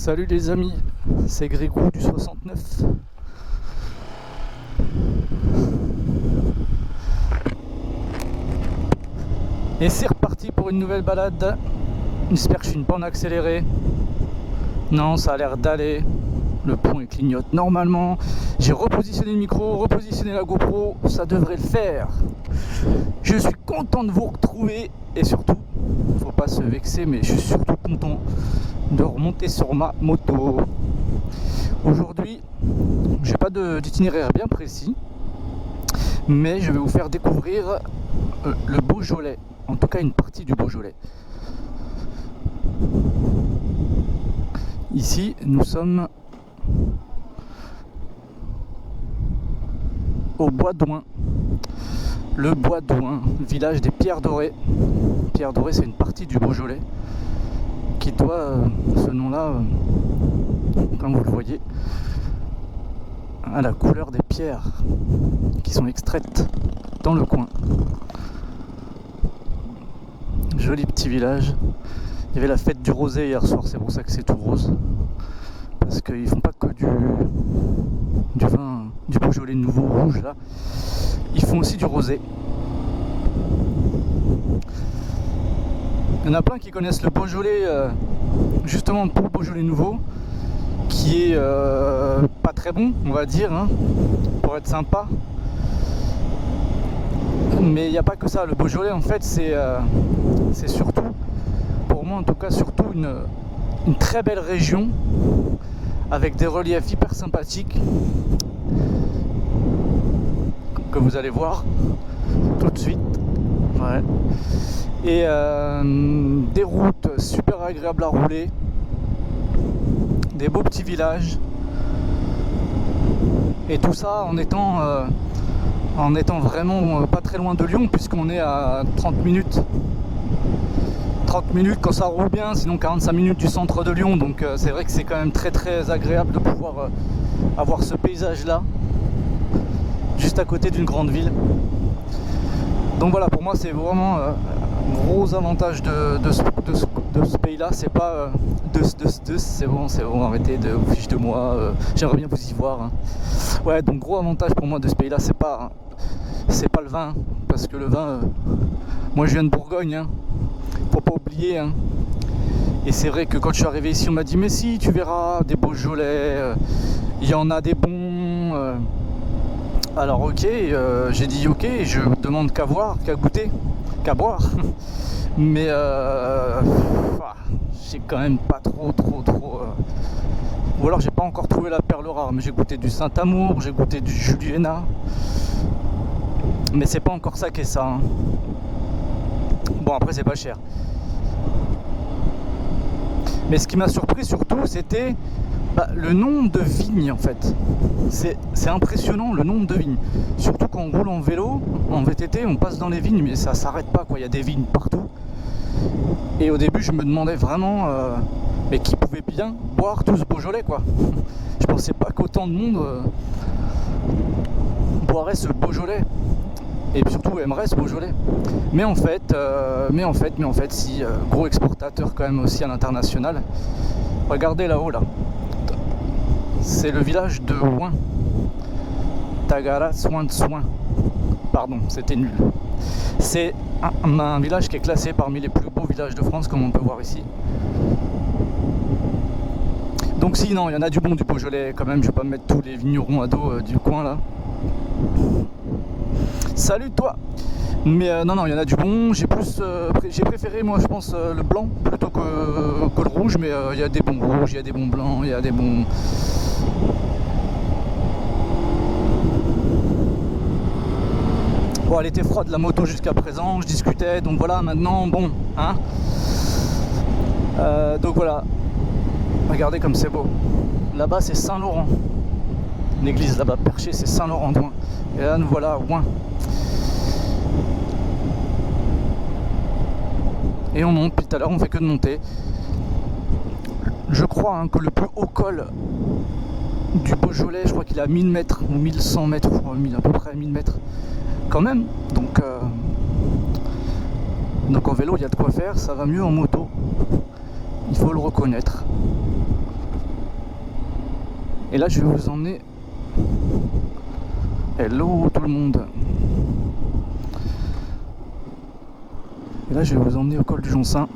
Salut les amis, c'est Grégou du 69. Et c'est reparti pour une nouvelle balade. J'espère que je suis pas en accéléré. Non, ça a l'air d'aller. Le pont il clignote normalement. J'ai repositionné le micro, repositionné la GoPro, ça devrait le faire. Je suis content de vous retrouver et surtout, faut pas se vexer, mais je suis surtout content de remonter sur ma moto. Aujourd'hui, j'ai pas d'itinéraire bien précis, mais je vais vous faire découvrir le Beaujolais, en tout cas une partie du Beaujolais. Ici, nous sommes au Bois d'Ouin. Le Bois d'Ouin, village des Pierres Dorées. Pierres Dorées, c'est une partie du Beaujolais qui doit ce nom-là, comme vous le voyez, à la couleur des pierres qui sont extraites dans le coin. Joli petit village. Il y avait la fête du rosé hier soir, c'est pour ça que c'est tout rose. Parce qu'ils font pas que du vin, du Beaujolais nouveau rouge là. Ils font aussi du rosé. Il y en a plein qui connaissent le Beaujolais justement pour le Beaujolais nouveau, qui est pas très bon, on va dire, hein, pour être sympa. Mais il n'y a pas que ça. Le Beaujolais, en fait, c'est surtout, pour moi en tout cas, surtout une très belle région avec des reliefs hyper sympathiques que vous allez voir tout de suite. Ouais. Et des routes super agréables à rouler, des beaux petits villages, et tout ça en étant vraiment pas très loin de Lyon, puisqu'on est à 30 minutes quand ça roule bien, sinon 45 minutes du centre de Lyon. Donc c'est vrai que c'est quand même très très agréable de pouvoir avoir ce paysage là juste à côté d'une grande ville. Donc voilà, pour moi c'est vraiment gros avantage de ce pays-là. C'est pas c'est bon, arrêtez de vous ficher de moi, j'aimerais bien vous y voir, hein. Ouais, donc gros avantage pour moi de ce pays-là, c'est pas le vin, parce que le vin, moi je viens de Bourgogne, hein, faut pas oublier, hein. Et c'est vrai que quand je suis arrivé ici, on m'a dit mais si, tu verras des Beaujolais, il y en a des bons. Alors ok, j'ai dit ok, je demande qu'à voir, qu'à goûter, qu'à boire. Mais j'ai quand même pas trop. Ou alors j'ai pas encore trouvé la perle rare, mais j'ai goûté du Saint-Amour, j'ai goûté du Juliena. Mais c'est pas encore ça qu'est ça, hein. Bon, après c'est pas cher. Mais ce qui m'a surpris surtout, c'était le nombre de vignes en fait. C'est impressionnant le nombre de vignes. Surtout quand on roule en vélo, en VTT, on passe dans les vignes, mais ça s'arrête pas quoi. Il y a des vignes partout. Et au début, je me demandais vraiment, mais qui pouvait bien boire tout ce Beaujolais quoi. Je pensais pas qu'autant de monde boirait ce Beaujolais. Et surtout aimerait ce Beaujolais. Mais en fait, si, gros exportateur quand même aussi à l'international. Regardez là-haut là. C'est le village de Ouin. Tagara Soin de Soin. Pardon, c'était nul. C'est un village qui est classé parmi les plus beaux villages de France, comme on peut voir ici. Donc si, non, il y en a du bon du Beaujolais quand même. Je vais pas mettre tous les vignerons à dos du coin là. Salut toi. Mais non, il y en a du bon. J'ai préféré moi je pense le blanc plutôt que le rouge. Mais il y a des bons rouges, il y a des bons blancs, il y a des bons... Bon, elle était froide la moto jusqu'à présent, je discutais, donc voilà, maintenant, bon, hein. Donc voilà, regardez comme c'est beau. Là-bas c'est Saint-Laurent, l'église là-bas perchée, c'est Saint-Laurent-d'Ouin. Et là nous voilà à Ouin. Et on monte, puis tout à l'heure on fait que de monter. Je crois que le plus haut col du Beaujolais, je crois qu'il est à 1000 mètres ou 1100 mètres, à peu près 1000 mètres quand même. Donc en vélo il y a de quoi faire, ça va mieux en moto, il faut le reconnaître. Et là je vais vous emmener. Hello tout le monde. Et là je vais vous emmener au col du Jonsin.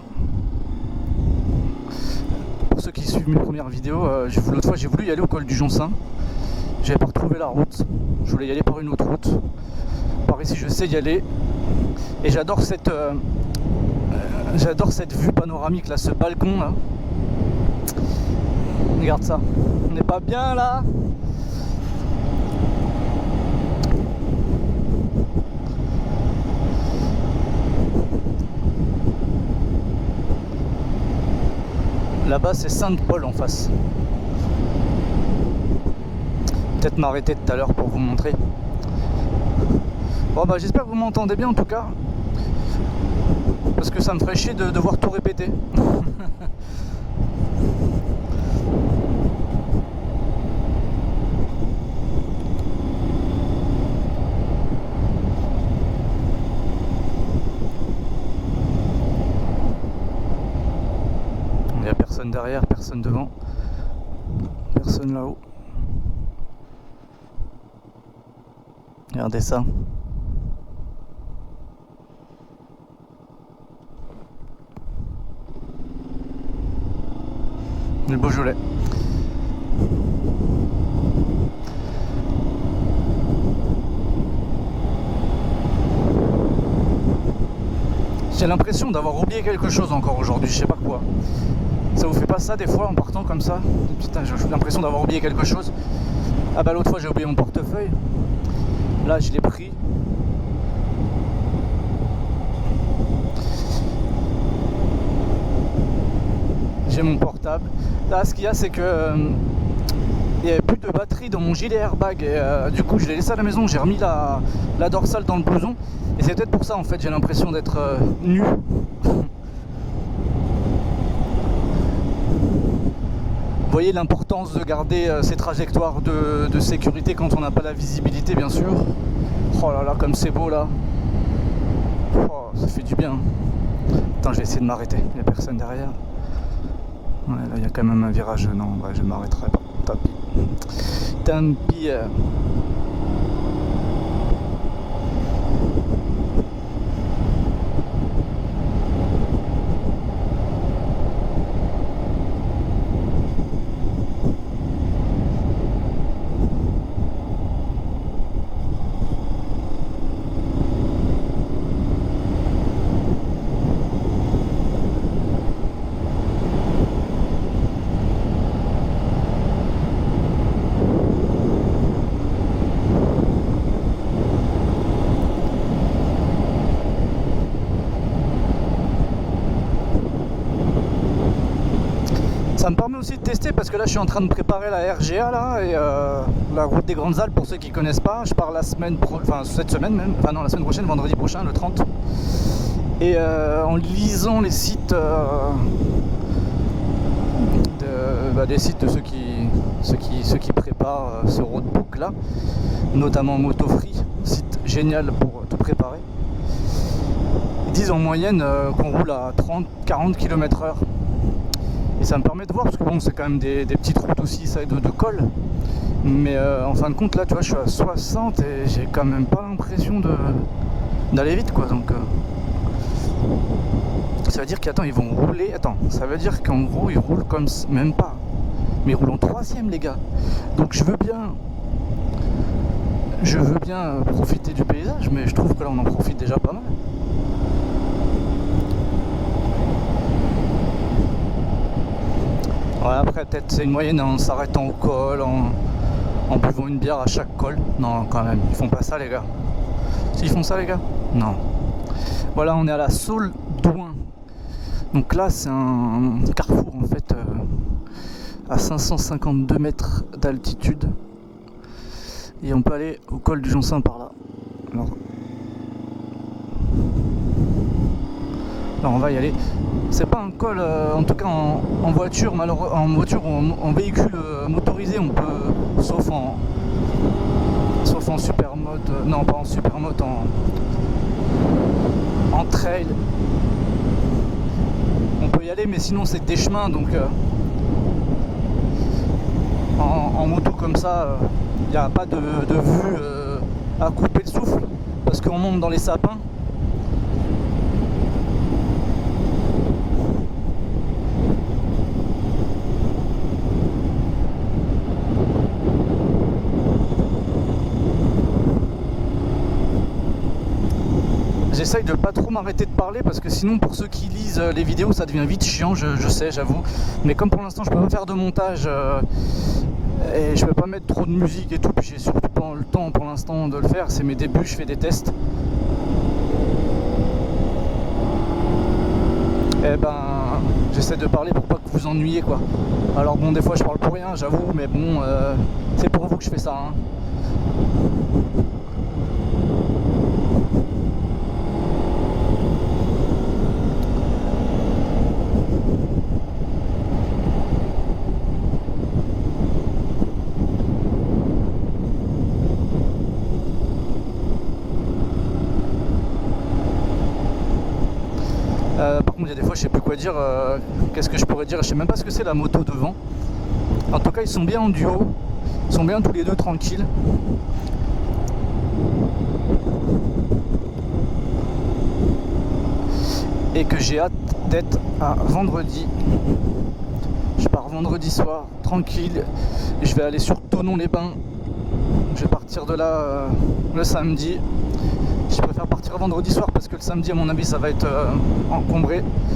Pour ceux qui suivent mes premières vidéos, l'autre fois j'ai voulu y aller au col du Jonsin. J'avais pas retrouvé la route. Je voulais y aller par une autre route. Par ici je sais y aller. Et j'adore cette vue panoramique là, ce balcon là. Regarde ça. On n'est pas bien là. Là-bas c'est Sainte-Paul en face. Peut-être m'arrêter tout à l'heure pour vous montrer. Bon bah j'espère que vous m'entendez bien en tout cas. Parce que ça me ferait chier de devoir tout répéter. Il n'y a personne derrière, personne devant, personne là-haut. Regardez ça. Le Beaujolais. J'ai l'impression d'avoir oublié quelque chose encore aujourd'hui, je sais pas quoi. Ça vous fait pas ça des fois en partant comme ça? Putain, j'ai l'impression d'avoir oublié quelque chose. Ah bah l'autre fois j'ai oublié mon portefeuille. Là je l'ai pris. J'ai mon portable. Là ce qu'il y a c'est que il n'y avait plus de batterie dans mon gilet airbag et du coup je l'ai laissé à la maison, j'ai remis la dorsale dans le blouson et c'est peut-être pour ça en fait j'ai l'impression d'être nu. Vous voyez l'importance de garder ces trajectoires de sécurité quand on n'a pas la visibilité bien sûr. Oh là là comme c'est beau là. Oh, ça fait du bien. Attends je vais essayer de m'arrêter, il n'y a personne derrière. Ouais, là il y a quand même un virage, non ouais, je ne m'arrêterai pas, tant pis. Tant pis. Ça me permet aussi de tester parce que là je suis en train de préparer la RGA là et la route des Grandes Alpes pour ceux qui connaissent pas. Je pars cette semaine même, enfin non la semaine prochaine, vendredi prochain, le 30. Et en lisant les sites des sites de ceux qui préparent ce roadbook là, notamment Motofree, site génial pour tout préparer. Ils disent en moyenne qu'on roule à 30-40 km/h. Et ça me permet de voir, parce que bon, c'est quand même des petites routes aussi, ça de col. Mais en fin de compte, là, tu vois, je suis à 60 et j'ai quand même pas l'impression d'aller vite, quoi. Donc, ça veut dire qu'attends, ils vont rouler. Attends, ça veut dire qu'en gros, ils roulent comme même pas. Mais ils roulent en troisième, les gars. Donc, je veux bien profiter du paysage, mais je trouve que là, on en profite déjà pas mal. Ouais, après peut-être c'est une moyenne en s'arrêtant au col, en buvant une bière à chaque col. Non quand même, ils font pas ça les gars. S'ils font ça les gars? Non. Voilà, on est à la Saule d'Ouin. Donc là c'est un carrefour en fait à 552 mètres d'altitude. Et on peut aller au col du Jonsin par là. Alors on va y aller. C'est pas un col, en tout cas en voiture, en voiture ou en véhicule motorisé, on peut, sauf en super mode, non pas en super mode, en trail. On peut y aller, mais sinon c'est des chemins, donc en moto comme ça, il n'y a pas de vue à couper le souffle parce qu'on monte dans les sapins. J'essaye de pas trop m'arrêter de parler parce que sinon pour ceux qui lisent les vidéos ça devient vite chiant, je sais, j'avoue. Mais comme pour l'instant je peux pas faire de montage et je peux pas mettre trop de musique et tout, puis j'ai surtout pas le temps pour l'instant de le faire, c'est mes débuts, je fais des tests. Et ben j'essaie de parler pour pas que vous ennuyez quoi. Alors bon des fois je parle pour rien j'avoue, mais bon c'est pour vous que je fais ça hein. Par contre, il y a des fois, je sais plus quoi dire. Qu'est-ce que je pourrais dire? Je sais même pas ce que c'est la moto devant. En tout cas, ils sont bien en duo. Ils sont bien tous les deux tranquilles. Et que j'ai hâte d'être à vendredi. Je pars vendredi soir, tranquille. Je vais aller sur Thonon-les-Bains. Je vais partir de là le samedi. Je préfère partir vendredi soir parce que le samedi à mon avis ça va être encombré.